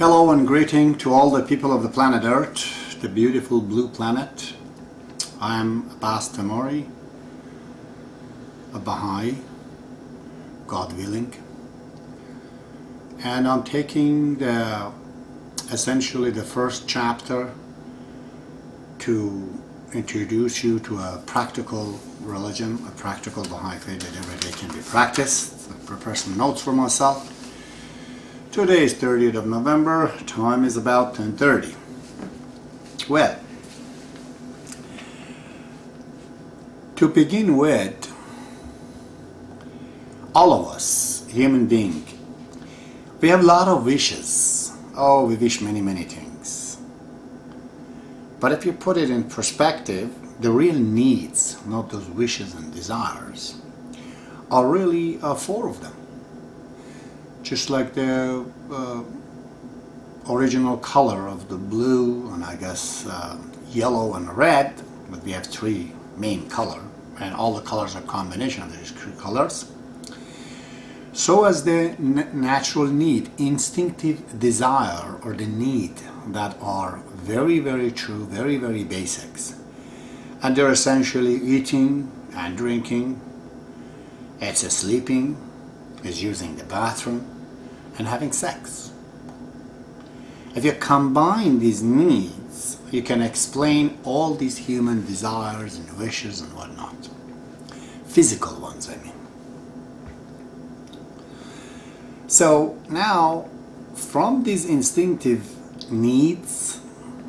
Hello and greeting to all the people of the planet Earth, the beautiful blue planet. I am Pastor Mori, a Baha'i, God willing, and I'm taking essentially the first chapter to introduce you to a practical religion, a practical Baha'i faith that every day can be practiced. Prepare some notes for myself. Today is 30th of November, time is about 10:30. Well, to begin with, all of us, human beings, we have a lot of wishes. Oh, we wish many things. But if you put it in perspective, the real needs, not those wishes and desires, are really four of them. Just like the original color of the blue and I guess yellow and red, but we have three main colors, and all the colors are a combination of these three colors. So as the natural need, instinctive desire, or the need that are very true, very basics, and they're essentially eating and drinking, it's sleeping, is using the bathroom, and having sex. If you combine these needs, you can explain all these human desires and wishes and whatnot. Physical ones, I mean. So now, from these instinctive needs,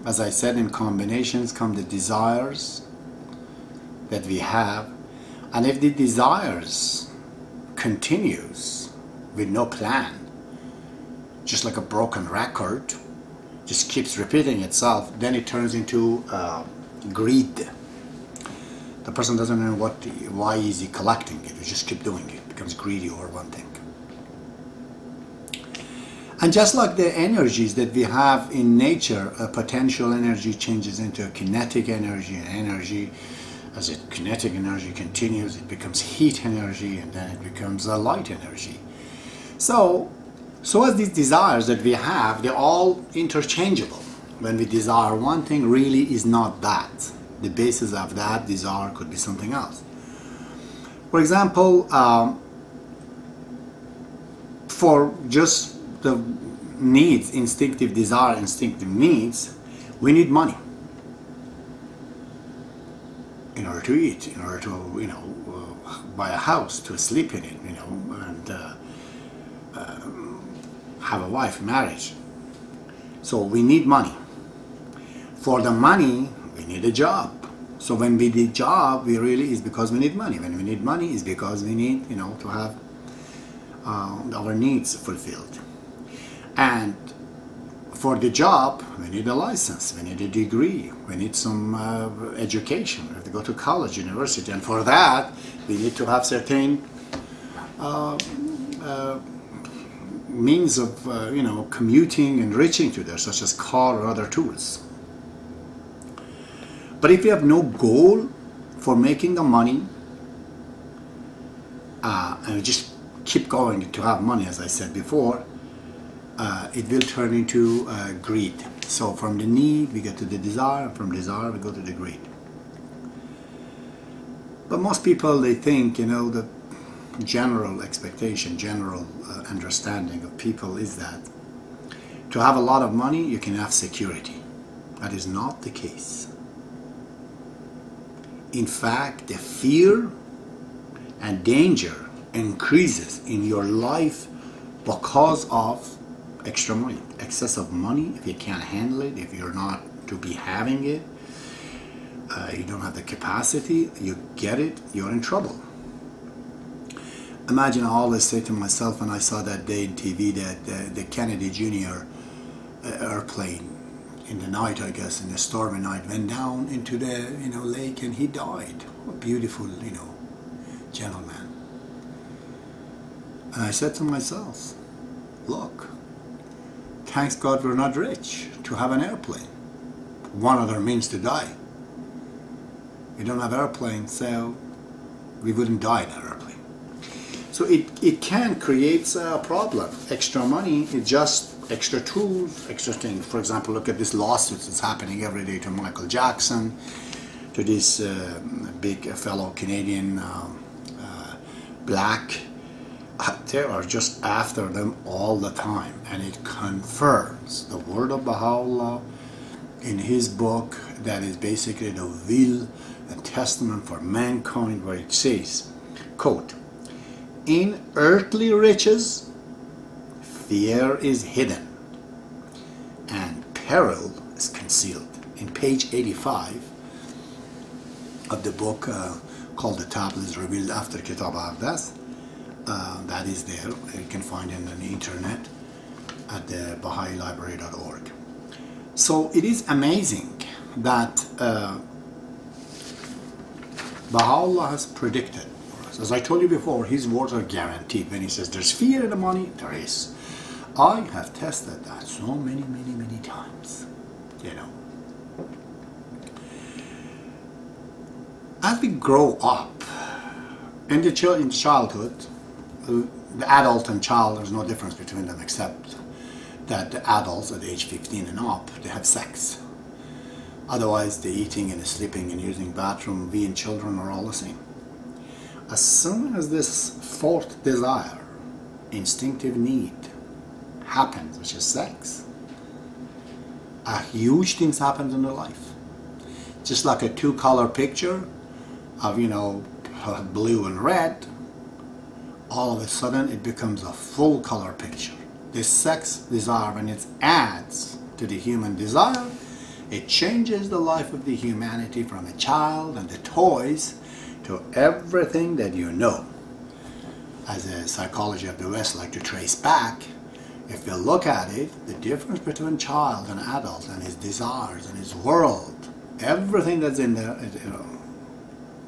as I said, in combinations come the desires that we have. And if the desires continues with no plan, just like a broken record, just keeps repeating itself, then it turns into greed. The person doesn't know why is he collecting it. You just keep doing it. It becomes greedy over one thing. And just like the energies that we have in nature, a potential energy changes into a kinetic energy, and energy, as the kinetic energy continues, it becomes heat energy, and then it becomes a light energy. So as these desires that we have, they're all interchangeable. When we desire one thing, really is not that. The basis of that desire could be something else. For example, for just the needs, instinctive desire, instinctive needs, we need money in order to eat, in order to, buy a house, to sleep in it, and have a wife, marriage. So we need money. For the money, we need a job. So when we need job, we really is because we need money. When we need money, is because we need, to have our needs fulfilled. And for the job, we need a license, we need a degree, we need some education, we have to go to college, university, and for that, we need to have certain means of, commuting and reaching to there, such as car or other tools. But if you have no goal for making the money, and you just keep going to have money, as I said before, it will turn into greed. So from the need we get to the desire, and from desire we go to the greed. But most people, they think, the general expectation, general understanding of people is that to have a lot of money you can have security. That is not the case. In fact, the fear and danger increases in your life because of extra money, excessive money. If you can't handle it, if you're not to be having it, you don't have the capacity, you get it, you're in trouble. Imagine, I always say to myself when I saw that day in TV that the Kennedy Jr. Airplane in the night, I guess, in the stormy night, went down into the lake and he died. A beautiful, gentleman. And I said to myself, look, thanks God we're not rich to have an airplane. One other means to die. We don't have airplanes, so we wouldn't die in an airplane. So it can create a problem. Extra money, it just extra tools, extra things. For example, look at this lawsuit that's happening every day to Michael Jackson, to this big fellow Canadian black. They are just after them all the time, and it confirms the word of Baha'u'llah in his book that is basically the will and testament for mankind, where it says, quote, "In earthly riches fear is hidden and peril is concealed." In page 85 of the book called "The Tablets Revealed After Kitab Ardas," that is there. You can find it on the internet at the Baha'iLibrary.org. So it is amazing that Baha'u'llah has predicted for us. As I told you before, his words are guaranteed. When he says there's fear in the money, there is. I have tested that so many times, you know. As we grow up, in childhood, the adult and child, there's no difference between them except that the adults at age 15 and up, they have sex. Otherwise, the eating and the sleeping and using bathroom, we and children are all the same. As soon as this fourth desire, instinctive need, happens, which is sex, a huge things happen in their life. Just like a two-color picture of, you know, blue and red, all of a sudden it becomes a full color picture. This sex desire, when it adds to the human desire, it changes the life of the humanity from a child and the toys to everything that you know. As a psychology of the West like to trace back, if you look at it, the difference between child and adult and his desires and his world, everything that's in there, you know,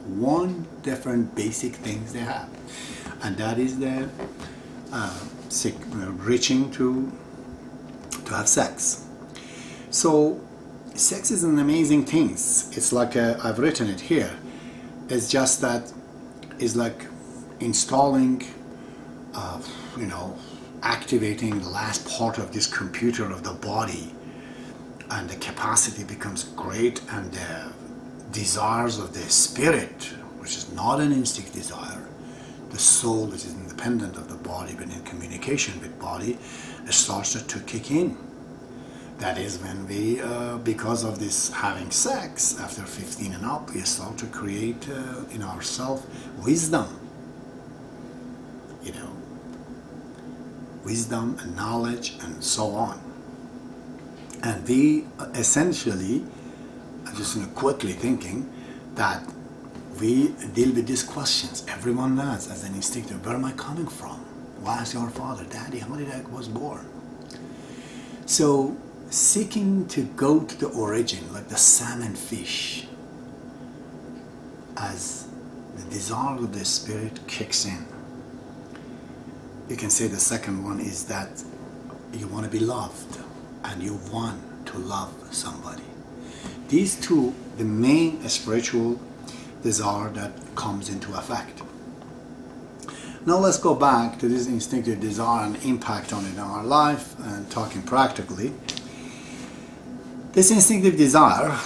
one different basic things they have, and that is the reaching to have sex. So sex is an amazing thing. It's like I've written it here. It's just that it's like installing, you know, activating the last part of this computer of the body, and the capacity becomes great, and the desires of the spirit, which is not an instinct desire, the soul, which is independent of the body but in communication with body, starts to kick in. That is when we, because of this having sex after 15 and up, we start to create in ourselves wisdom, you know, wisdom and knowledge and so on. And we essentially, just quickly thinking that we deal with these questions. Everyone does as an instinctive. Where am I coming from? Why is your father? Daddy, how did I was born? So seeking to go to the origin, like the salmon fish, as the desire of the spirit kicks in. You can say the second one is that you want to be loved and you want to love somebody. These two, the main spiritual desire that comes into effect. Now let's go back to this instinctive desire and impact on it in our life, and talking practically. This instinctive desire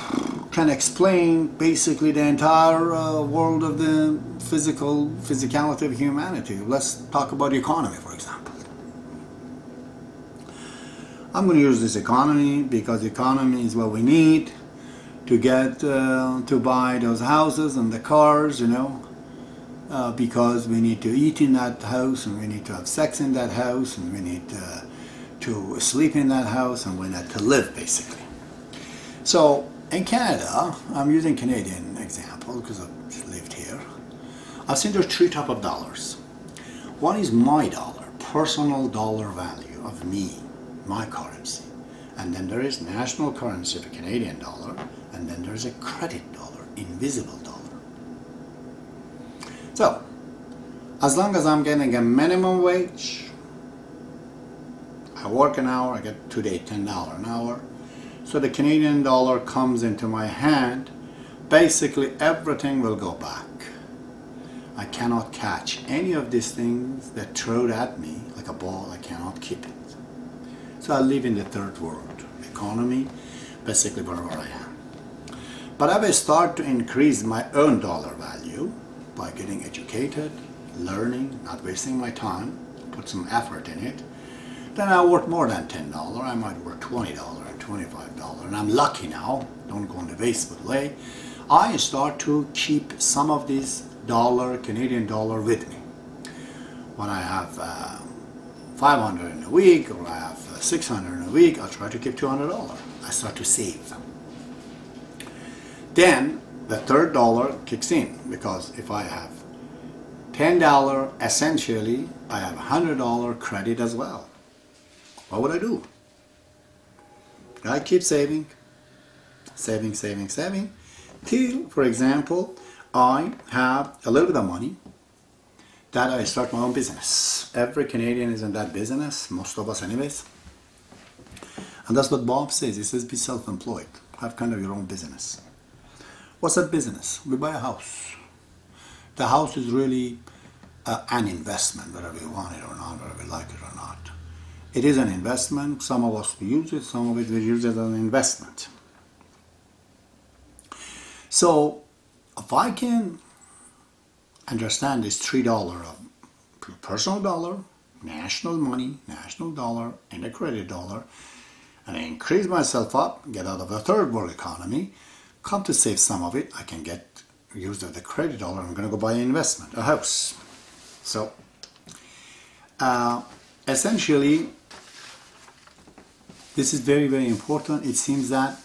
can explain basically the entire world of the physicality of humanity. Let's talk about the economy, for example. I'm going to use this economy because economy is what we need to get to buy those houses and the cars, you know, because we need to eat in that house, and we need to have sex in that house, and we need to sleep in that house, and we need to live, basically. So in Canada, I'm using Canadian example because I've lived here. I've seen there's three types of dollars. One is my dollar, personal dollar value of me, my currency. And then there is national currency of a Canadian dollar, and then there's a credit dollar, invisible dollar. So, as long as I'm getting a minimum wage, I work an hour, I get today $10 an hour. So the Canadian dollar comes into my hand, basically everything will go back. I cannot catch any of these things that throw at me like a ball. I cannot keep it. So I live in the third world economy, basically wherever I am. But if I start to increase my own dollar value by getting educated, learning, not wasting my time, put some effort in it, then I worth more than $10. I might worth $20 and $25. And I'm lucky now, don't go in the wasteful way. I start to keep some of these Canadian dollar with me. When I have 500 in a week, or I have 600 in a week, I'll try to keep $200. I start to save. Then the third dollar kicks in, because if I have $10, essentially I have $100 credit as well. What would I do? I keep saving, till, for example, I have a little bit of money that I start my own business. Every Canadian is in that business, most of us anyways. And that's what Bob says. He says be self-employed, have kind of your own business. What's that business? We buy a house. The house is really an investment, whether we want it or not, whether we like it or not. It is an investment. Some of us use it, some of it we use it as an investment. So if I can understand this $3 of personal dollar, national money, national dollar, and a credit dollar, and I increase myself up, get out of the third world economy, come to save some of it, I can get used of the credit dollar. I'm going to go buy an investment, a house. So essentially, this is very, very important. It seems that